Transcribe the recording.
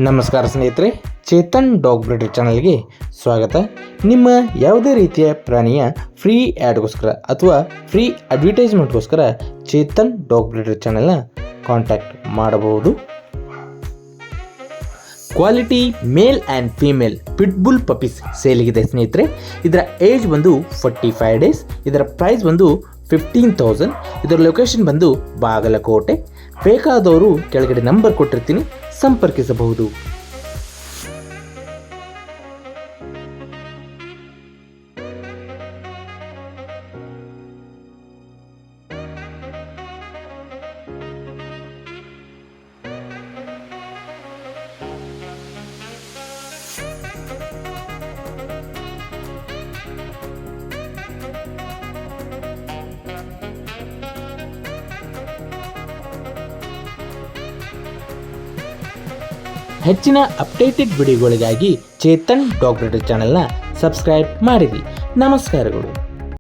ನಮಸ್ಕಾರ ಸ್ನೇಹಿತರೆ, Chetan dog breeder ಚಾನಲ್ಗೆ ಸ್ವಾಗತ. ನಿಮ್ಮ ಯಾವುದೇ ರೀತಿಯ ಪ್ರಾಣಿಯ ಫ್ರೀ ಆ್ಯಡ್ಗೋಸ್ಕರ ಅಥವಾ ಫ್ರೀ ಅಡ್ವರ್ಟೈಸ್ಮೆಂಟ್ಗೋಸ್ಕರ ಚೇತನ್ ಡಾಗ್ ಬ್ರೀಡರ್ ಚಾನಲ್ನ ಕಾಂಟ್ಯಾಕ್ಟ್ ಮಾಡಬಹುದು. Quality male and female pitbull puppies ಸೇಲಿಗಿದೆ ಸ್ನೇಹಿತರೆ. ಇದರ ಏಜ್ ಬಂದು 45 ಡೇಸ್. ಇದರ ಪ್ರೈಸ್ ಬಂದು 15,000. ಇದರ ಲೊಕೇಶನ್ ಬಂದು ಬಾಗಲಕೋಟೆ. ಬೇಕಾದವರು ಕೆಳಗಡೆ ನಂಬರ್ ಕೊಟ್ಟಿರ್ತೀನಿ, ಸಂಪರ್ಕಿಸಬಹುದು. ಹೆಚ್ಚಿನ ಅಪ್ಡೇಟೆಡ್ ವಿಡಿಯೋಗಳಿಗಾಗಿ ಚೇತನ್ ಡಾಗ್ ಬ್ರೀಡರ್ ಚಾನೆಲ್ನ ಸಬ್ಸ್ಕ್ರೈಬ್ ಮಾಡಿರಿ. ನಮಸ್ಕಾರಗಳು.